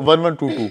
1122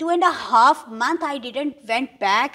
2.5 months I didn't went back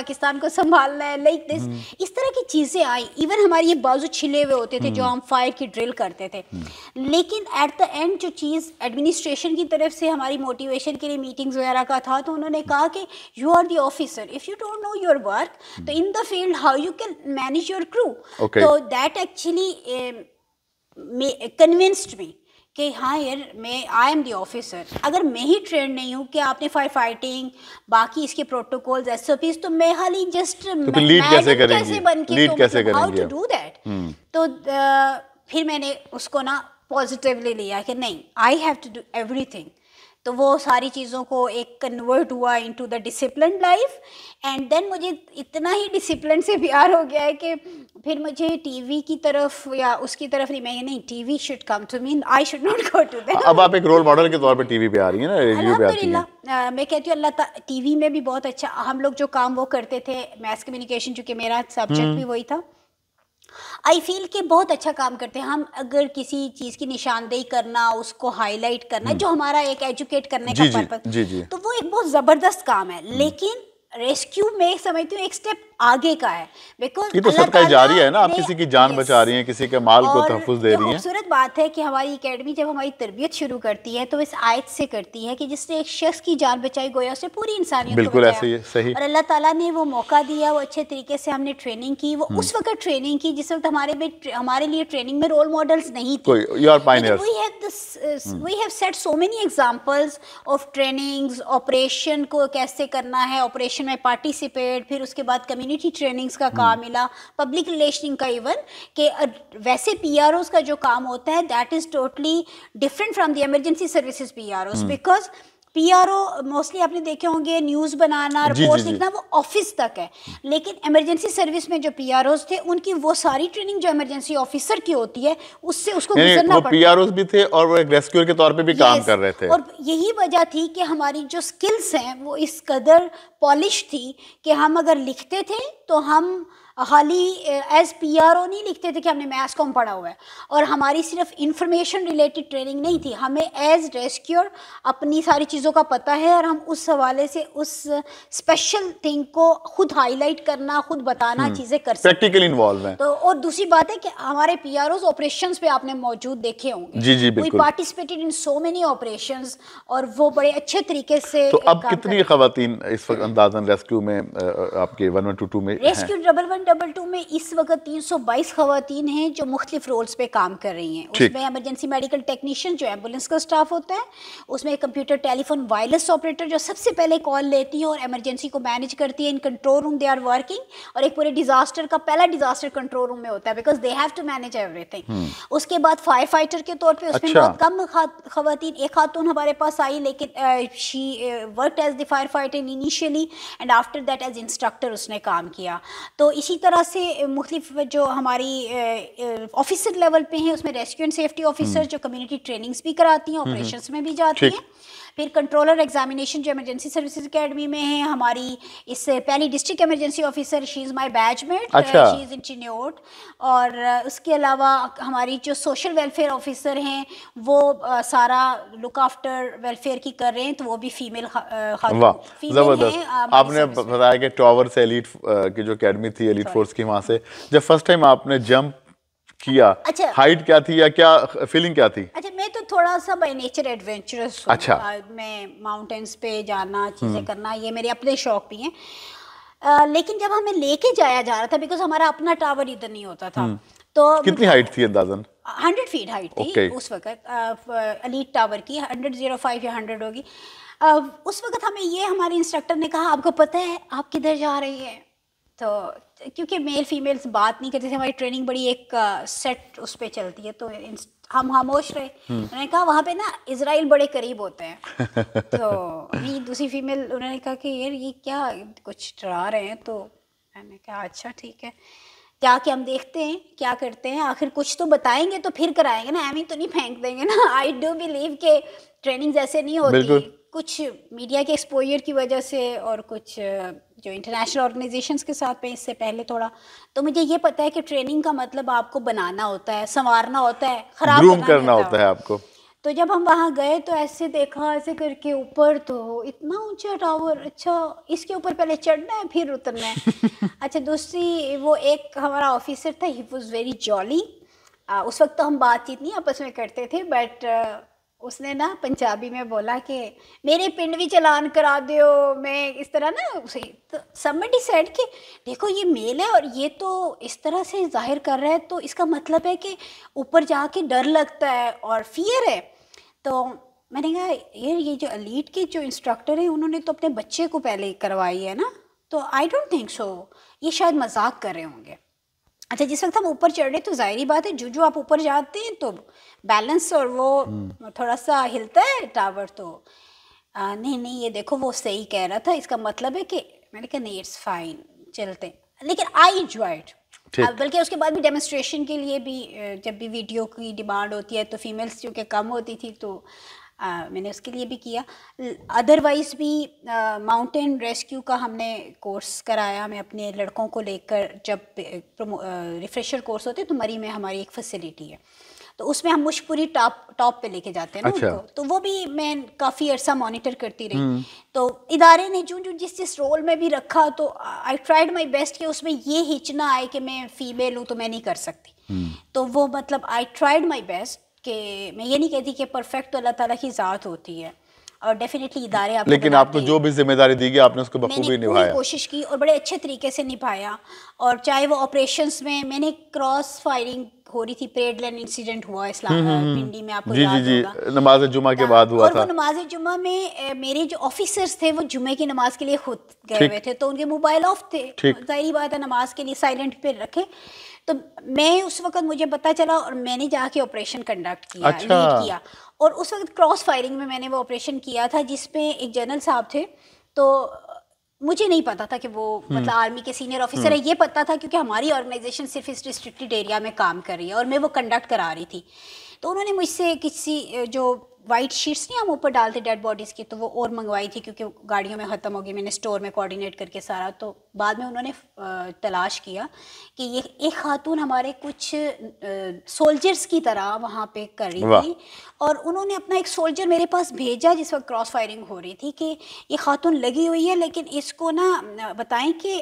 Pakistan کو سنبھالنا ہے, لائک دس, اس طرح کی چیزیں آئی. ایون ہمارے یہ بازو چھلے ہوئے ہوتے تھے جو ہم فائر کی ڈرل کرتے تھے, لیکن ایٹ دا اینڈ جو چیز ایڈمنسٹریشن کی طرف سے ہماری موٹیویشن کے لیے میٹنگز وغیرہ کا تھا, تو انہوں نے کہا کہ you are the officer, if you don't know your work تو in the field how you can manage your crew. تو دیٹ ایکچولی کنونسڈ می کہ ہاں یار میں آئی ایم دی آفیسر. اگر میں ہی ٹرینڈ نہیں ہوں کہ آپ نے فائر فائٹنگ باقی اس کے پروٹوکولز ایس او پیز, تو میں خالی جسٹ کیسے بن کے ہاؤ ٹو ڈو دیٹ. تو پھر میں نے اس کو نا پازیٹیولی لیا کہ نہیں, I have to do everything. تو وہ ساری چیزوں کو ایک کنورٹ ہوا into the disciplined life. And then مجھے اتنا ہی ڈسپلن سے پیار ہو گیا ہے کہ پھر مجھے ٹی وی کی طرف یا اس کی طرف نہیں, میں نہیں, TV should come to me, I should not go to them. اب آپ ایک رول ماڈل کے طور پہ ٹی وی پہ آ رہی ہیں نا, ریڈیو پہ آتی ہیں. میں کہتی ہوں اللہ ٹی وی میں بھی بہت اچھا, ہم لوگ جو کام وہ کرتے تھے میس کمیونیکیشن, چونکہ میرا سبجیکٹ بھی وہی تھا, آئی فیل کہ بہت اچھا کام کرتے ہیں ہم. اگر کسی چیز کی نشاندہی کرنا, اس کو ہائی لائٹ کرنا, جو ہمارا ایک ایجوکیٹ کرنے کا پرپس, تو وہ ایک بہت زبردست کام ہے. لیکن ریسکیو میں سمجھتی ہوں ایک سٹیپ آگے کا ہے, بیکاز یہ تو صدقہ جاریہ ہے نا, آپ کسی کی جان بچا رہی ہیں, کسی کے مال کو تحفظ دے رہی ہیں. خوبصورت بات ہے کہ ہماری اکیڈمی جب ہماری تربیت شروع کرتی ہے تو اس آیت سے کرتی ہے کہ جس نے ایک شخص کی جان بچائی گویا اس نے پوری انسانیت کو بالکل ایسے ہی صحیح. اور اللہ تعالیٰ نے وہ موقع دیا, وہ اچھے طریقے سے ہم نے ٹریننگ کی. وہ اس وقت ٹریننگ کی جس وقت ہمارے لیے ٹریننگ میں رول ماڈلز نہیں تھے. We have set so many examples of trainings, operation کو کیسے کرنا ہے, آپریشن میں پارٹیسپیٹ, پھر اس کے بعد کمیونٹی ٹریننگز کا کام ملا, پبلک ریلیشننگ کا. ایون کہ ویسے پی آر اوز کا جو کام ہوتا ہے that is totally different from the emergency services P R Os, because P R O mostly آپ نے دیکھے ہوں گے نیوز بنانا, رپورٹس لکھنا, وہ آفس تک ہے. لیکن ایمرجنسی سروس میں جو پی آر اوز تھے ان کی وہ ساری ٹریننگ جو ایمرجنسی آفیسر کی ہوتی ہے اس سے اس کو گزرنا پڑتا ہے. پی آر اوز بھی تھے اور وہ ایک ریسکیور کے طور پہ بھی کام کر رہے تھے. اور یہی وجہ تھی کہ ہماری جو سکلز ہیں وہ اس قدر پالش تھی کہ ہم اگر لکھتے تھے تو ہم خالی ایز پی آر او نہیں لکھتے تھے کہ ہم نے میس کام پڑھا ہوا ہے, اور ہماری صرف انفارمیشن ریلیٹڈ ٹریننگ نہیں تھی, ہمیں ایز ریسکیور اپنی ساری چیزوں کا پتہ ہے اور ہم اس حوالے سے اس اسپیشل تھنگ کو خود ہائی لائٹ کرنا, خود بتانا, چیزیں کر سکتے, پریکٹیکل انوالو ہیں. تو اور دوسری بات ہے کہ ہمارے پی آر اوز آپریشنز پہ آپ نے موجود دیکھے ہوں گے. جی بالکل. We participated in so many operations اور وہ بڑے اچھے طریقے سے. تو اب کتنی خواتین اس وقت اندازاً ریسکیو میں آپ کے 1122 میں ہیں؟ ریسکیو 1122 میں اس وقت 322 خواتین ہیں جو مختلف رولز پہ کام کر رہی ہیں. اس میں ایمرجنسی میڈیکل ٹیکنیشین جو ایمبولینس کا اسٹاف ہوتا ہے, اس میں کمپیوٹر ٹیلی فون وائرلیس آپریٹر جو سب سے پہلے کال لیتی ہیں اور ایمرجنسی کو مینیج کرتی ہے. In control room they are working, اور ایک پورے ڈیزاسٹر کا پہلا ڈیزاسٹر کنٹرول روم میں ہوتا ہے because they have to manage everything. اس کے بعد فائر فائٹر کے طور پہ اس میں بہت کم خواتین, ایک خاتون ہمارے پاس آئی, لیکن she worked as the fire fighter initially and after that as instructor اس نے کام کیا. تو اسی طرح سے مختلف جو ہماری آفیسر لیول پہ ہیں اس میں ریسکیو اینڈ سیفٹی آفیسر جو کمیونٹی ٹریننگز بھی کراتی ہیں, آپریشنس میں بھی جاتی ہیں. پھر کنٹرولر ایگزامینیشن جو ایمرجنسی سروسز اکیڈمی میں ہے, ہماری اس سے پہلی ڈسٹرکٹ ایمرجنسی آفیسر, شی از مائی بیچ میٹ, شی از ان چینیوٹ. اور اس کے علاوہ ہماری جو سوشل ویلفیئر آفیسر ہیں وہ سارا لک آفٹر ویلفیئر کی کر رہے ہیں, تو وہ بھی فیمیل خاتون ہیں. آپ نے بتایا کہ ٹاور سے ایلیٹ کی جو اکیڈمی تھی ایلیٹ فورس کی, وہاں سے جب فرسٹ ٹائم آپ نے جمپ کیا, ہائٹ کیا تھی یا کیا فیلنگ کیا تھی؟ اچھا میں تو تھوڑا سا بائی نیچر ایڈونچرس ہوں. اچھا میں ماؤنٹینس پہ جانا, چیزیں کرنا, یہ میرے اپنے شوق بھی ہیں. لیکن جب ہمیں لے کے جایا جا رہا تھا, بیکاز ہمارا اپنا ٹاور ادھر نہیں ہوتا تھا, تو کتنی ہائٹ تھی اندازاً؟ 100 فیٹ ہائٹ تھی اس وقت ایلیٹ ٹاور کی, 105 یا 100 ہوگی. اس وقت ہمیں یہ ہمارے انسٹرکٹر نے کہا آپ کو پتہ ہے آپ کدھر جا رہی ہیں؟ تو کیونکہ میل فیمیلز بات نہیں کرتے تھے, ہماری ٹریننگ بڑی ایک سیٹ اس پہ چلتی ہے, تو ہم خاموش رہے. انہوں نے کہا وہاں پہ نا اسرائیل بڑے قریب ہوتے ہیں. تو دوسری فیمیل انہوں نے کہا کہ یار یہ کیا کچھ ڈرا رہے ہیں, تو میں نے کہا اچھا ٹھیک ہے جا کے ہم دیکھتے ہیں کیا کرتے ہیں, آخر کچھ تو بتائیں گے تو پھر کرائیں گے نا, ایویں تو نہیں پھینک دیں گے نا. آئی ڈو بلیو کہ ٹریننگز ایسے نہیں ہوتی, کچھ میڈیا کے ایکسپوجر کی وجہ سے اور کچھ جو انٹرنیشنل آرگنائزیشنس کے ساتھ میں اس سے پہلے تھوڑا, تو مجھے یہ پتہ ہے کہ ٹریننگ کا مطلب آپ کو بنانا ہوتا ہے, سنوارنا ہوتا ہے, خراب کرنا ہوتا ہے آپ کو. تو جب ہم وہاں گئے تو ایسے دیکھا ایسے کر کے اوپر تو اتنا اونچا ٹاور, اچھا اس کے اوپر پہلے چڑھنا ہے پھر اترنا ہے. اچھا دوسری وہ ایک ہمارا آفیسر تھا, ہی واز ویری جالی. اس وقت تو ہم بات چیت نہیں آپس میں کرتے تھے, بٹ اس نے نا پنجابی میں بولا کہ میرے پنڈ بھی چلان کرا دیو, میں اس طرح نا تو somebody said کہ دیکھو یہ میل ہے اور یہ تو اس طرح سے ظاہر کر رہا ہے, تو اس کا مطلب ہے کہ اوپر جا کے ڈر لگتا ہے اور فیئر ہے. تو میں نے کہا یہ جو ایلیٹ کے جو انسٹرکٹر ہیں انہوں نے تو اپنے بچے کو پہلے کروائی ہے نا, تو آئی ڈونٹ تھنک سو, یہ شاید مذاق کر رہے ہوں گے. اچھا جس وقت ہم اوپر چڑھ رہے تو ظاہری بات ہے جو آپ اوپر جاتے ہیں تو بیلنس اور وہ تھوڑا سا ہلتا ہے ٹاور, تو نہیں یہ دیکھو وہ صحیح کہہ رہا تھا, اس کا مطلب ہے کہ میں نے کہا نہیں اٹس فائن چلتے ہیں, لیکن آئی انجوائڈ. بلکہ اس کے بعد بھی ڈیمونسٹریشن کے لیے بھی جب بھی ویڈیو کی ڈیمانڈ ہوتی ہے تو فیمیلس چونکہ کم ہوتی تھی تو میں نے اس کے لیے بھی کیا. ادروائز بھی ماؤنٹین ریسکیو کا ہم نے کورس کرایا, میں اپنے لڑکوں کو لے کر جب ریفریشر کورس ہوتے تو مری میں ہماری ایک فیسلٹی ہے, تو اس میں ہم مشک پوری ٹاپ پہ لے کے جاتے ہیں نا ان کو, تو وہ بھی میں کافی عرصہ مانیٹر کرتی رہی. تو ادارے نے جو جس رول میں بھی رکھا تو آئی ٹرائیڈ مائی بیسٹ کہ اس میں یہ ہچ نہ آئے کہ میں فیمیل ہوں تو میں نہیں کر سکتی. تو وہ مطلب آئی ٹرائیڈ مائی بیسٹ کہ میں یہ نہیں کہتی کہ پرفیکٹ تو اللہ تعالیٰ کی ذات ہوتی ہے, اور ڈیفینیٹلی ادارے آپ کو, لیکن آپ کو جو بھی ذمہ داری دی گئی آپ نے اس کو بخوبی نبھایا. میں نے کوشش کی اور بڑے اچھے طریقے سے نبھایا. اور چاہے وہ آپریشنس میں نے کراس فائرنگ ہو رہی تھی, پریڈ لینڈ انسیڈنٹ ہوا اسلام پنڈی میں, آپ کو یاد ہوگا نماز جمعہ کے بعد ہوا تھا. اور وہ نماز جمعہ میں میرے جو آفیسرز تھے وہ جمعے کی نماز کے لیے خود گئے ہوئے تھے, تو ان کے موبائل آف تھے, ظاہری بات ہے نماز کے لیے سائلنٹ پہ رکھے. تو میں اس وقت مجھے پتا چلا اور میں نے جا کے آپریشن کنڈکٹ کیا, لیڈ کیا. اور اس وقت کراس فائرنگ میں نے وہ آپریشن کیا تھا جس پہ ایک جنرل صاحب تھے, تو مجھے نہیں پتا تھا کہ وہ مطلب آرمی کے سینئر آفیسر ہے, یہ پتا تھا کیونکہ ہماری آرگنائزیشن صرف اس ریسٹرکٹیڈ ایریا میں کام کر رہی ہے اور میں وہ کنڈکٹ کرا رہی تھی. تو انہوں نے مجھ سے کسی جو وائٹ شیٹس نہیں ہم اوپر ڈالتے ڈیڈ باڈیز کی, تو وہ اور منگوائی تھی کیونکہ گاڑیوں میں ختم ہو گئی, میں نے اسٹور میں کوآرڈینیٹ کر کے سارا. تو بعد میں انہوں نے تلاش کیا کہ یہ ایک خاتون ہمارے کچھ سولجرز کی طرح وہاں پہ کر رہی تھی, اور انہوں نے اپنا ایک سولجر میرے پاس بھیجا جس وقت کراس فائرنگ ہو رہی تھی کہ یہ خاتون لگی ہوئی ہے, لیکن اس کو نا بتائیں کہ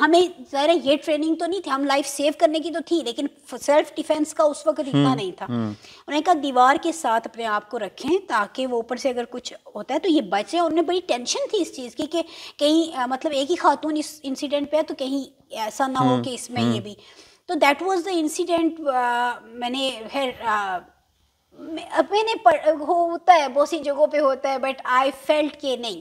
ہمیں ظاہر یہ ٹریننگ تو نہیں تھی, ہم لائف سیو کرنے کی تو تھی لیکن سیلف ڈیفینس کا اس وقت اتنا نہیں تھا. انہوں نے کہا دیوار کے ساتھ اپنے آپ کو رکھیں تاکہ وہ اوپر سے اگر کچھ ہوتا ہے تو یہ بچے. انہیں بڑی ٹینشن تھی اس چیز کی کہ کہیں مطلب ایک ہی خاتون اس انسیڈنٹ پہ ہے تو کہیں ایسا نہ ہو کہ اس میں یہ بھی. تو دیٹ واز دا انسیڈنٹ. میں نے پھر میں نے ہوتا ہے بہت سی جگہوں پہ ہوتا ہے, بٹ آئی فیلٹ کہ نہیں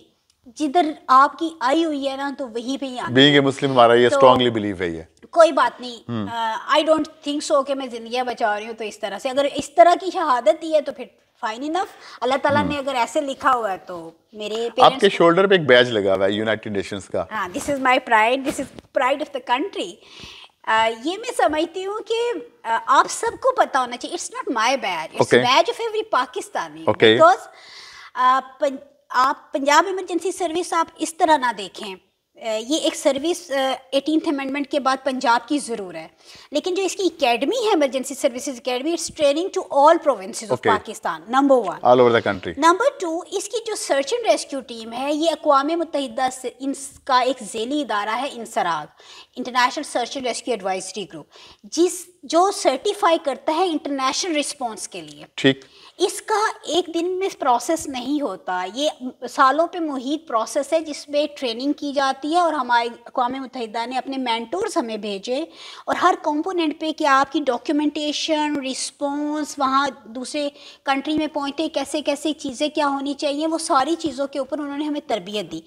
جدھر آپ کی آئی ہوئی ہے نا تو وہیں پہ ہی آنا. بینگ اے مسلم ہمارا یہ اسٹرانگلی بلیو ہے, یہ کوئی بات نہیں. آئی ڈونٹ تھنک سو کہ میں زندگیاں بچا رہی ہوں تو اس طرح سے, اگر اس طرح کی شہادت دی ہے تو پھر فائن انف. اللہ تعالیٰ نے اگر ایسے لکھا ہوا ہے تو میرے آپ کے شولڈر پہ ایک بیج لگا ہوا ہے یونائٹڈ نیشنز کا. ہاں, this is my pride, this is pride of the country. یہ میں سمجھتی ہوں کہ آپ سب کو پتا ہونا چاہیے, it's not my badge, it's badge of every Pakistani. Because آپ پنجاب ایمرجنسی سروس آپ اس طرح نہ دیکھیں, یہ ایک سروس 18th امینڈمنٹ کے بعد پنجاب کی ضرور ہے, لیکن جو اس کی اکیڈمی ہے emergency services academy, it's training to all provinces of Pakistan, number 1, all over the country. Number 2, اس کی جو سرچ اینڈ ریسکیو ٹیم ہے یہ اقوام متحدہ سے کا ایک ذیلی ادارہ ہے, INSARAG, International Search and Rescue Advisory Group, جو سرٹیفائی کرتا ہے انٹرنیشنل رسپانس کے لیے. ٹھیک, اس کا ایک دن میں پروسیس نہیں ہوتا, یہ سالوں پہ محیط پروسیس ہے جس میں ٹریننگ کی جاتی ہے. اور ہماری اقوام متحدہ نے اپنے مینٹورز ہمیں بھیجے, اور ہر کمپوننٹ پہ کہ آپ کی ڈاکیومنٹیشن, رسپانس, وہاں دوسرے کنٹری میں پہنچتے کیسے کیسے چیزیں کیا ہونی چاہیے, وہ ساری چیزوں کے اوپر انہوں نے ہمیں تربیت دی.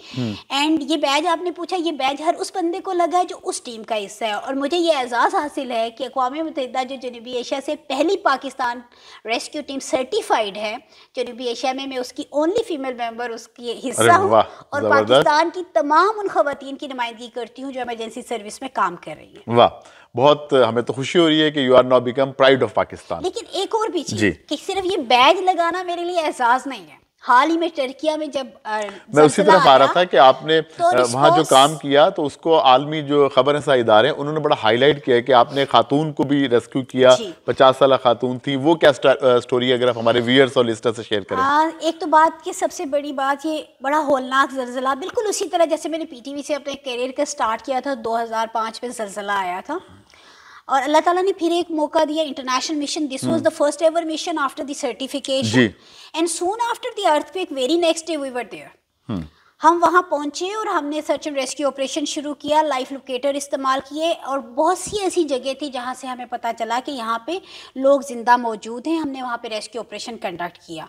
اینڈ یہ بیج آپ نے پوچھا, یہ بیج ہر اس بندے کو لگا ہے جو اس ٹیم کا حصہ ہے. اور مجھے یہ اعزاز حاصل ہے کہ اقوام متحدہ جو جنوبی ایشیا سے پہلی پاکستان ریسکیو ٹیم سرٹیفائڈ ہے جنوبی ایشیا میں اس کی اونلی فیمیل ممبر اس کی حصہ ہوں, اور پاکستان کی تمام ان خواتین کی نمائندگی کرتی ہوں جو ایمرجنسی سروس میں کام کر رہی ہیں. واہ, بہت ہمیں تو خوشی ہو رہی ہے کہ you are now become pride of Pakistan. لیکن ایک اور بھی چیز کہ صرف یہ بیج لگانا میرے لیے اعزاز نہیں ہے, حال ہی میں ٹرکیا میں جب میں اسی طرف آ رہا تھا کہ آپ نے وہاں جو کام کیا تو اس کو عالمی جو خبر رساں ادارے انہوں نے بڑا ہائی لائٹ کیا کہ آپ نے خاتون کو بھی ریسکیو کیا, 50 سالہ خاتون تھی. وہ کیا سٹوری ہے اگر آپ ہمارے ویئرز اور لسٹر سے شیئر کریں؟ ایک تو بات کہ سب سے بڑی بات یہ بڑا ہولناک زلزلہ, بالکل اسی طرح جیسے میں نے پی ٹی وی سے اپنے کیریئر کا سٹارٹ کیا تھا, 2005 میں زلزلہ آیا تھا اور اللہ تعالیٰ نے پھر ایک موقع دیا, international mission. This was the first ever mission after the certification and soon after the earthquake very next day we were there. ہم وہاں پہنچے اور ہم نے سرچ اینڈ ریسکیو آپریشن شروع کیا, لائف لوکیٹر استعمال کیے اور بہت سی ایسی جگہ تھی جہاں سے ہمیں پتہ چلا کہ یہاں پہ لوگ زندہ موجود ہیں. ہم نے وہاں پہ ریسکیو آپریشن کنڈکٹ کیا.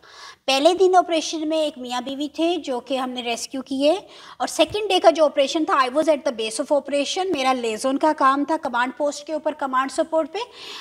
پہلے دن آپریشن میں ایک میاں بیوی تھے جو کہ ہم نے ریسکیو کیے, اور سیکنڈ ڈے کا جو آپریشن تھا I was at the base of operation. میرا لیزون کا کام تھا کمانڈ پوسٹ کے اوپر, کمانڈ سپورٹ پہ,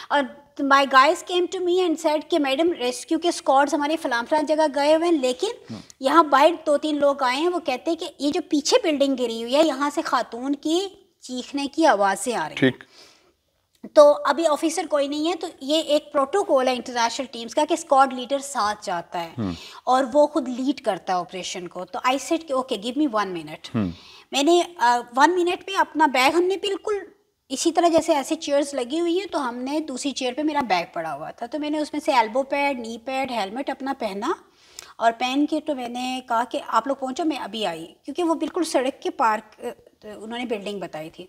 اور my guys came to me and said کہ میڈم ریسکیو کے اسکواڈز ہمارے فلاں جگہ گئے ہوئے ہیں, لیکن یہاں باہر 2-3 لوگ آئے ہیں, وہ کہتے ہیں کہ یہ جو پیچھے بلڈنگ گری ہوئی ہے یہاں سے خاتون کی چیخنے کی آوازیں آ رہی ہیں. تو ابھی آفیسر کوئی نہیں ہے, تو یہ ایک پروٹوکول ہے انٹرنیشنل ٹیمز کا کہ اسکواڈ لیڈر ساتھ جاتا ہے اور وہ خود لیڈ کرتا ہے آپریشن کو. تو آئی سیڈ کہ اوکے گیو می 1 منٹ. میں نے 1 منٹ پہ اپنا بیگ, ہم نے بالکل اسی طرح جیسے ایسے چیئرز لگی ہوئی ہیں, تو ہم نے دوسری چیئر پہ میرا بیگ پڑا ہوا تھا, تو میں نے اس میں سے ایلبو پیڈ, نی پیڈ, ہیلمٹ اپنا پہنا, اور پہن کے تو میں نے کہا کہ آپ لوگ پہنچو, میں ابھی آئی, کیونکہ وہ بالکل سڑک کے پارک انہوں نے بلڈنگ بتائی تھی.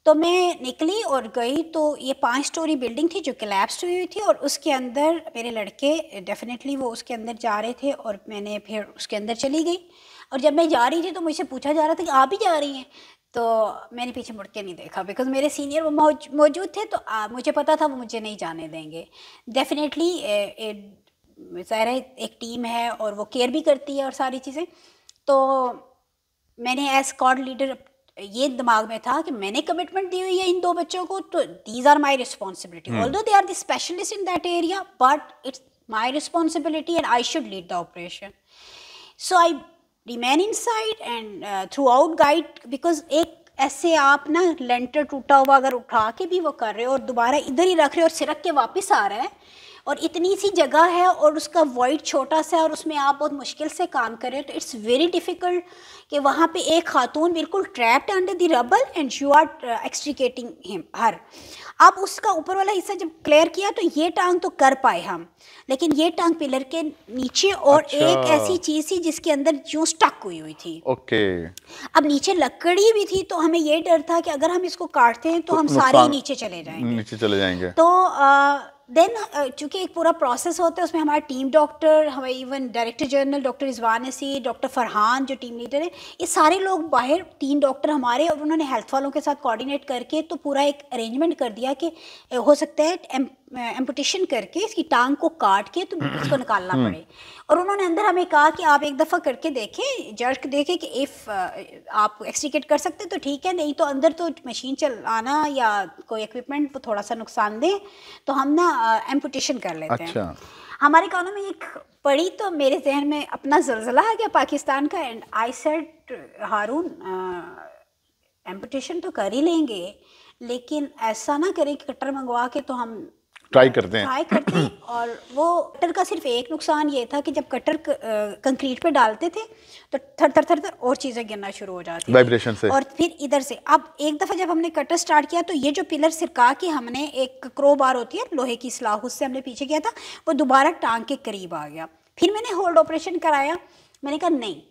تو میں نکلی اور گئی تو یہ 5 اسٹوری بلڈنگ تھی جو کلیپسڈ ہوئی تھی, اور اس کے اندر میرے لڑکے ڈیفینیٹلی وہ اس کے اندر جا رہے تھے, اور میں نے پھر اس کے اندر چلی گئی. اور جب میں جا رہی تھی تو مجھ سے پوچھا جا رہا تھا کہ آپ بھی جا رہی ہیں, تو میں نے پیچھے مڑ کے نہیں دیکھا بیکاز میرے سینئر وہ موجود تھے, تو مجھے پتا تھا وہ مجھے نہیں جانے دیں گے. ڈیفینیٹلی ظاہر ہے ایک ٹیم ہے اور وہ کیئر بھی کرتی ہے اور ساری چیزیں. تو میں نے ایز اسکواڈ لیڈر یہ دماغ میں تھا کہ میں نے کمٹمنٹ دی ہوئی ہے ان 2 بچوں کو, تو these are my responsibility, although they are the specialist in that area, but it's my responsibility and I should lead the operation. So I remain inside and throughout guide, because ایک ایسے آپ نا لینٹر ٹوٹا ہوا اگر اٹھا کے بھی وہ کر رہے ہو اور دوبارہ ادھر ہی رکھ رہے ہو اور سرک کے واپس آ رہا ہے, اور اتنی سی جگہ ہے اور اس کا وائڈ چھوٹا سا ہے اور اس میں آپ بہت مشکل سے کام کر رہے ہو, تو اٹس ویری ڈیفیکلٹ کہ وہاں پہ ایک خاتون بالکل trapped under the rubble and you are extricating her. اب اس کا اوپر والا حصہ جب کلیئر کیا تو یہ ٹانگ تو کر پائے ہم, لیکن یہ ٹانگ پلر کے نیچے اور ایک ایسی چیز تھی جس کے اندر جو سٹک ہوئی تھی. اب نیچے لکڑی بھی تھی, تو ہمیں یہ ڈر تھا کہ اگر ہم اس کو کاٹتے ہیں تو ہم سارے نیچے چلے جائیں گے. تو دین چونکہ ایک پورا پروسیس ہوتا ہے, اس میں ہمارا ٹیم ڈاکٹر, ہمارے ایون ڈائریکٹر جنرل ڈاکٹر رضوان نصیر, ڈاکٹر فرحان جو ٹیم لیڈر ہیں, یہ سارے لوگ باہر 3 ڈاکٹر ہمارے, اور انہوں نے ہیلتھ والوں کے ساتھ کوآرڈینیٹ کر کے تو پورا ایک ارینجمنٹ کر دیا کہ ہو سکتا ہے ایمپوٹیشن کر کے اس کی ٹانگ کو کاٹ کے تو اس کو نکالنا پڑے. اور انہوں نے اندر ہمیں کہا کہ آپ ایک دفعہ کر کے دیکھیں, جرک دیکھیں کہ اف آپ ایکسٹریکیٹ کر سکتے تو ٹھیک ہے, نہیں تو اندر تو مشین چلانا یا کوئی ایکوپمنٹ تھوڑا سا نقصان دے تو ہم نا ایمپوٹیشن کر لیتے ہیں. ہمارے کانوں میں ایک پڑی تو میرے ذہن میں اپنا زلزلہ آ گیا پاکستان کا, اینڈ آئی سیڈ ہارون ایمپوٹیشن تو کر ہی لیں گے, لیکن ایسا نہ کریں کہ کٹر منگوا کے تو ہم ٹرائی کرتے ہیں. اور وہ کٹر کا صرف ایک نقصان یہ تھا کہ جب کٹر کنکریٹ پہ ڈالتے تھے تو تھر تھر تھر تھر اور چیزیں گرنا شروع ہو جاتی وائبریشن سے, اور پھر ادھر سے. اب ایک دفعہ جب ہم نے کٹر سٹارٹ کیا تو یہ جو پلر سرکا کے ہم نے ایک کرو بار ہوتی ہے لوہے کی سلاخ, اس سے ہم نے پیچھے کیا تھا, وہ دوبارہ ٹانگ کے قریب آ گیا. پھر میں نے ہولڈ آپریشن کرایا, میں نے کہا نہیں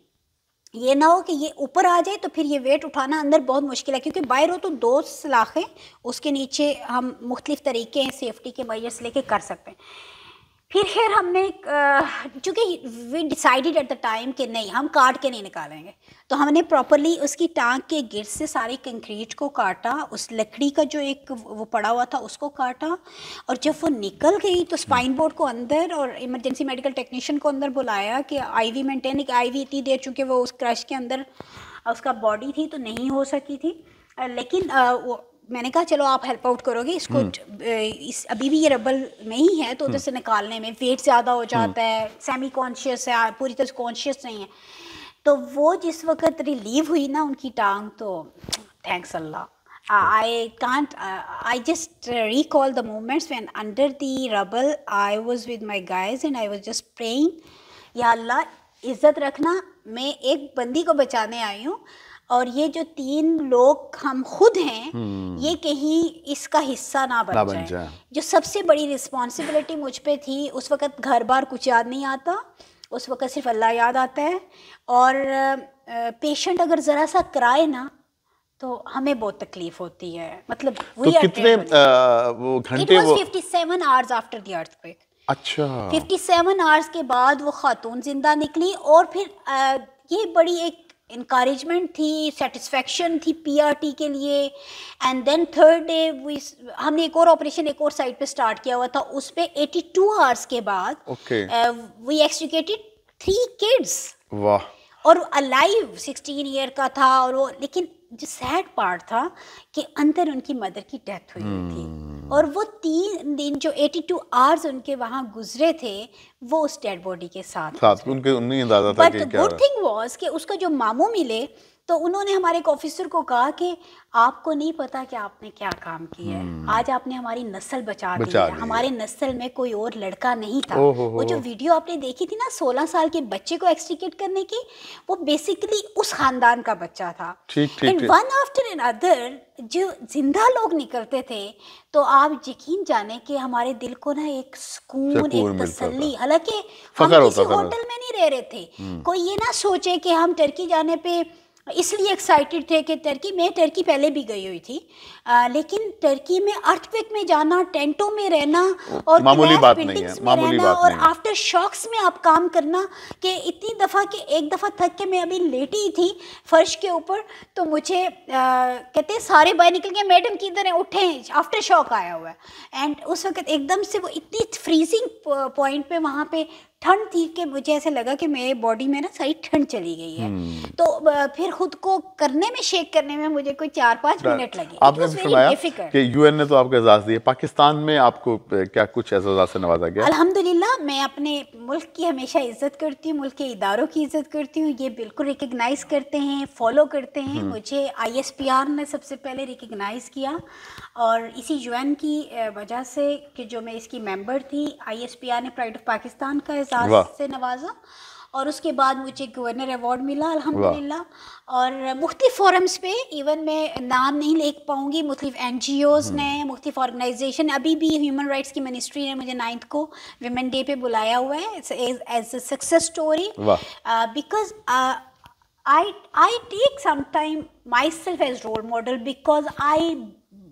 یہ نہ ہو کہ یہ اوپر آ جائے تو پھر یہ ویٹ اٹھانا اندر بہت مشکل ہے, کیونکہ باہر ہو تو 2 سلاخیں, اس کے نیچے ہم مختلف طریقے ہیں سیفٹی کے میجرز لے کے کر سکتے ہیں. پھر خیر ہم نے چونکہ وی ڈیسائیڈڈ ایٹ دا ٹائم کہ نہیں ہم کاٹ کے نہیں نکالیں گے, تو ہم نے پراپرلی اس کی ٹانگ کے گرد سے ساری کنکریٹ کو کاٹا, اس لکڑی کا جو ایک وہ پڑا ہوا تھا اس کو کاٹا, اور جب وہ نکل گئی تو اسپائن بورڈ کو اندر اور ایمرجنسی میڈیکل ٹیکنیشین کو اندر بلایا کہ آئی وی مینٹین, کہ آئی وی اتنی دیر چونکہ وہ اس کرش کے اندر اس کا باڈی تھی تو نہیں ہو سکی تھی, لیکن میں نے کہا چلو آپ ہیلپ آؤٹ کرو گے اس کو, ابھی بھی یہ ربل میں ہی ہے تو ادھر سے نکالنے میں ویٹ زیادہ ہو جاتا ہے, سیمی کانشیس ہے, پوری طرح کانشیس نہیں ہے. تو وہ جس وقت ریلیو ہوئی نا ان کی ٹانگ, تو thanks Allah, I just recall the moments when under the rubble I was with my guys and I was just praying یا اللہ عزت رکھنا، میں ایک بندی کو بچانے آئی ہوں اور یہ جو 3 لوگ ہم خود ہیں یہ کہیں اس کا حصہ نہ بن جائے. جو سب سے بڑی رسپانسبلٹی مجھ پہ تھی اس وقت، گھر بار کچھ یاد نہیں آتا، اس وقت صرف اللہ یاد آتا ہے. اور پیشنٹ اگر ذرا سا کرائے نا تو ہمیں بہت تکلیف ہوتی ہے. مطلب تو کتنے وہ گھنٹے؟ وہ 57 hours after the earthquake. اچھا 57 hours کے بعد وہ خاتون زندہ نکلی. اور پھر یہ بڑی ایک انکریجمنٹ تھی، سیٹسفیکشن تھی پی آر ٹی کے لیے. اینڈ دین تھرڈ ڈے ہم نے ایک اور آپریشن ایک اور سائٹ پہ اسٹارٹ کیا ہوا تھا، اس پہ 82 hours کے بعد وی ایکسٹریکیٹڈ 3 kids. واہ. اور الائیو 16 ایئر کا تھا. اور وہ لیکن جو سیڈ پارٹ تھا کہ اندر ان کی مدر کی ڈیتھ ہوئی تھی. اور وہ 3 دن جو 82 hours ان کے وہاں گزرے تھے وہ اس ڈیڈ باڈی کے ساتھ ان کے نہیں اندازہ تھا کہ کیا. بٹ گڈ تھنگ واز کہ اس کا جو ماموں ملے تو انہوں نے ہمارے ایک آفیسر کو کہا کہ آپ کو نہیں پتا کہ آپ نے کیا کام کیا ہے، آج آپ نے ہماری نسل بچا دی ہے. ہمارے نسل میں کوئی اور لڑکا نہیں تھا. وہ جو ویڈیو آپ نے دیکھی تھی نا 16 سال کے بچے کو ایکسٹریکیٹ کرنے کی، وہ بیسیکلی اس خاندان کا بچہ تھا. اینڈ ون آفٹر اینڈر جو زندہ لوگ نکلتے تھے تو آپ یقین جانیں کہ ہمارے دل کو نا ایک سکون، ایک تسلی. حالانکہ ہم کسی ہوٹل میں نہیں رہ رہے تھے. کوئی یہ نہ سوچے کہ ہم ٹرکی جانے پہ اس لیے ایکسائٹیڈ تھے کہ ٹرکی پہلے بھی گئی ہوئی تھی، لیکن ٹرکی میں ارتھکویک میں جانا، ٹینٹوں میں رہنا اور معمولی بات نہیں ہے، معمولی بات اور آفٹر شاکس میں آپ کام کرنا کہ اتنی دفعہ کہ ایک دفعہ تھک کے میں ابھی لیٹی ہی تھی فرش کے اوپر تو مجھے کہتے ہیں سارے باہر نکل گئے، میڈم کدھر ہیں، اٹھیں، آفٹر شاک آیا ہوا ہے. اینڈ اس وقت ایک دم سے وہ اتنی فریزنگ پوائنٹ پہ وہاں پہ ٹھنڈ تھی کہ مجھے ایسے لگا کہ میرے باڈی میں نا ساری ٹھنڈ چلی گئی ہے. تو پھر خود کو کرنے میں، شیک کرنے میں مجھے کوئی 4-5 منٹ لگے. آپ نے فرمایا کہ یو این نے تو آپ کو اعزاز دیا، پاکستان میں آپ کو کیا کچھ اعزازات سے نوازا گیا؟ الحمدللہ میں اپنے ملک کی ہمیشہ عزت کرتی ہوں، ملک کے اداروں کی عزت کرتی ہوں. یہ بالکل ریکگنائز کرتے ہیں، فالو کرتے ہیں. مجھے آئی ایس پی آر نے سب سے پہلے ریکگنائز کیا اور اسی یو این کی وجہ سے کہ جو میں اس کی ممبر تھی، آئی ایس پی آر نے پرائڈ آف پاکستان کا اعزاز سے نوازا. اور اس کے بعد مجھے گورنر ایوارڈ ملا الحمدللہ. اور مختلف فورمز پہ، ایون میں نام نہیں لکھ پاؤں گی، مختلف این جی اوز نے، مختلف آرگنائزیشن، ابھی بھی ہیومن رائٹس کی منسٹری نے مجھے 9th کو ویمن ڈے پہ بلایا ہوا ہے as a success story. Because I take sometime myself as role model because I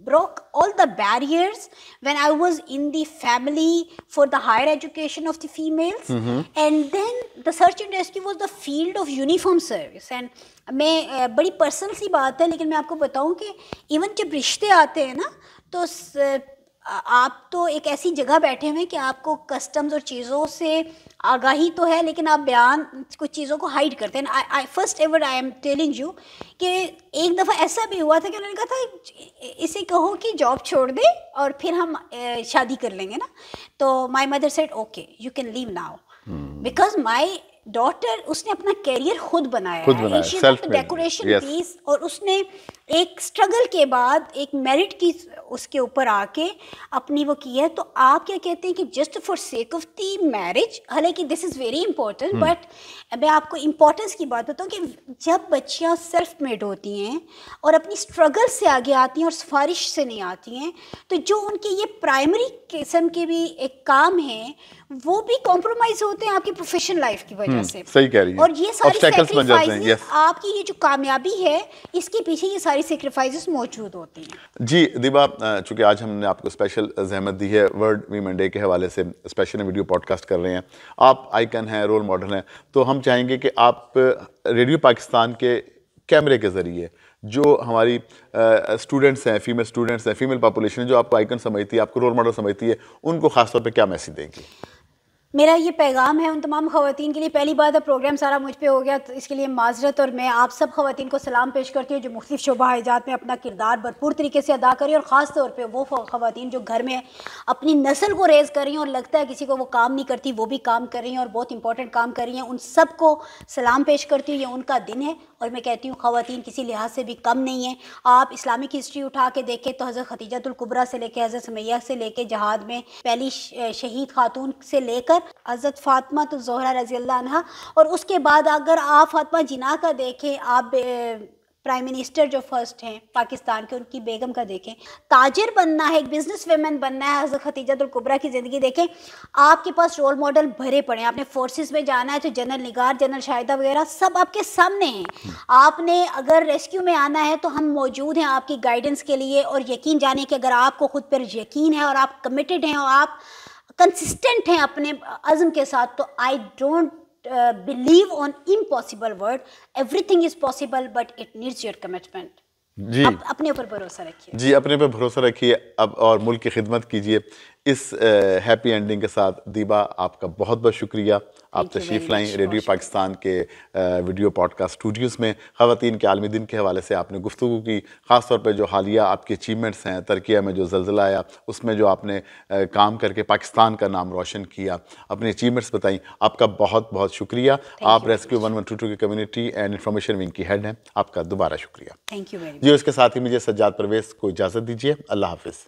broke all the barriers when I was in the family for the higher education of the females. And then the search and rescue was the field of uniform service. And میں بڑی personal سی بات ہے لیکن میں آپ کو بتاؤں کہ ایون جب رشتے آتے ہیں نا تو آپ تو ایک ایسی جگہ بیٹھے ہوئے کہ آپ کو کسٹمز اور چیزوں سے آگاہی تو ہے لیکن آپ بیان کچھ چیزوں کو ہائڈ کرتے ہیں. First ever I am telling you کہ ایک دفعہ ایسا بھی ہوا تھا کہ انہوں نے کہا تھا اسے کہو کہ جاب چھوڑ دے اور پھر ہم شادی کر لیں گے نا. تو my mother said okay you can leave now because my daughter اس نے اپنا کیریئر خود بنایا ہے، ڈیکوریشن پیس، اور اس نے ایک اسٹرگل کے بعد ایک میرٹ کی اس کے اوپر آ کے اپنی وہ کی ہے. تو آپ کیا کہتے ہیں کہ just for sake of the marriage, حالانکہ دس از ویری امپورٹنٹ، بٹ میں آپ کو امپورٹنس کی بات بتاؤں کہ جب بچیاں سیلف میڈ ہوتی ہیں اور اپنی اسٹرگل سے آگے آتی ہیں اور سفارش سے نہیں آتی ہیں تو جو ان کے یہ پرائمری قسم کے بھی ایک کام ہیں وہ بھی کمپرومائز ہوتے ہیں آپ کی پروفیشنل لائف کی وجہ سے. صحیح کہہ رہی ہیں. اور یہ ساری سیکریفائسز آپ کی یہ جو کامیابی ہے اس کے پیچھے یہ ساری سیکریفائسز موجود ہوتی ہیں. جی دیبا، چونکہ آج ہم نے آپ کو اسپیشل زحمت دی ہے ورلڈ ویمن ڈے کے حوالے سے، اسپیشل ویڈیو پوڈ کاسٹ کر رہے ہیں، آپ آئیکن ہیں، رول ماڈل ہیں، تو ہم چاہیں گے کہ آپ ریڈیو پاکستان کے کیمرے کے ذریعے جو ہماری اسٹوڈنٹس ہیں، فیمیل اسٹوڈنٹس ہیں، فیمیل پاپولیشن ہے جو آپ کو آئیکن سمجھتی ہے، آپ کو رول ماڈل سمجھتی ہے، ان کو خاص طور پہ کیا میسیج دیں گی؟ میرا یہ پیغام ہے ان تمام خواتین کے لیے. پہلی بات ہے پروگرام سارا مجھ پہ ہو گیا تو اس کے لیے معذرت، اور میں آپ سب خواتین کو سلام پیش کرتی ہوں جو مختلف شعبہ حیات میں اپنا کردار بھرپور طریقے سے ادا کری، اور خاص طور پہ وہ خواتین جو گھر میں اپنی نسل کو ریز کر رہی ہیں اور لگتا ہے کسی کو وہ کام نہیں کرتی، وہ بھی کام کر رہی ہیں اور بہت امپورٹنٹ کام کر رہی ہیں. ان سب کو سلام پیش کرتی ہوں. یہ ان کا دن ہے اور میں کہتی ہوں خواتین کسی لحاظ سے بھی کم نہیں ہیں. آپ اسلامک ہسٹری اٹھا کے دیکھیں تو حضرت خدیجہ الکبریٰ سے لے کے حضرت سمیہ سے لے کے جہاد میں پہلی شہید خاتون سے لے کر حضرت فاطمہ تو زہرا رضی اللہ عنہا، اور اس کے بعد اگر آپ فاطمہ جناح کا دیکھیں، آپ پرائم منسٹر جو فرسٹ ہیں پاکستان کے، ان کی بیگم کا دیکھیں، تاجر بننا ہے، ایک بزنس ویمن بننا ہے، حضرت خدیجہ الکبریٰ کی زندگی دیکھیں، آپ کے پاس رول ماڈل بھرے پڑے ہیں. آپ نے فورسز میں جانا ہے تو جنرل نگار، جنرل شاہدہ وغیرہ سب آپ کے سامنے ہیں. آپ نے اگر ریسکیو میں آنا ہے تو ہم موجود ہیں آپ کی گائیڈنس کے لیے، اور یقین جانے کہ اگر آپ کو خود پر یقین ہے اور آپ کمیٹڈ ہیں اور آپ کنسسٹنٹ ہیں اپنے عزم کے ساتھ، تو I don't believe on impossible word. Everything is possible but it needs your commitment. جی اپنے اوپر بھروسہ رکھیے. جی اپنے پہ بھروسہ رکھیے اب اور ملک کی خدمت کیجیے. اس ہیپی اینڈنگ کے ساتھ دیبا آپ کا بہت بہت شکریہ. آپ تشریف لائیں ریڈیو پاکستان کے ویڈیو پوڈ کاسٹ اسٹوڈیوز میں. خواتین کے عالمی دن کے حوالے سے آپ نے گفتگو کی، خاص طور پہ جو حالیہ آپ کے اچیومنٹس ہیں. ترکیہ میں جو زلزلہ آیا اس میں جو آپ نے کام کر کے پاکستان کا نام روشن کیا، اپنے اچیومنٹس بتائیں، آپ کا بہت بہت شکریہ. آپ ریسکیو 1122 کی کمیونٹی اینڈ انفارمیشن ونگ کی ہیڈ ہیں. آپ کا دوبارہ شکریہ. Thank you very much. جی اس کے ساتھ ہی مجھے سجاد پرویز کو اجازت دیجیے. اللہ حافظ.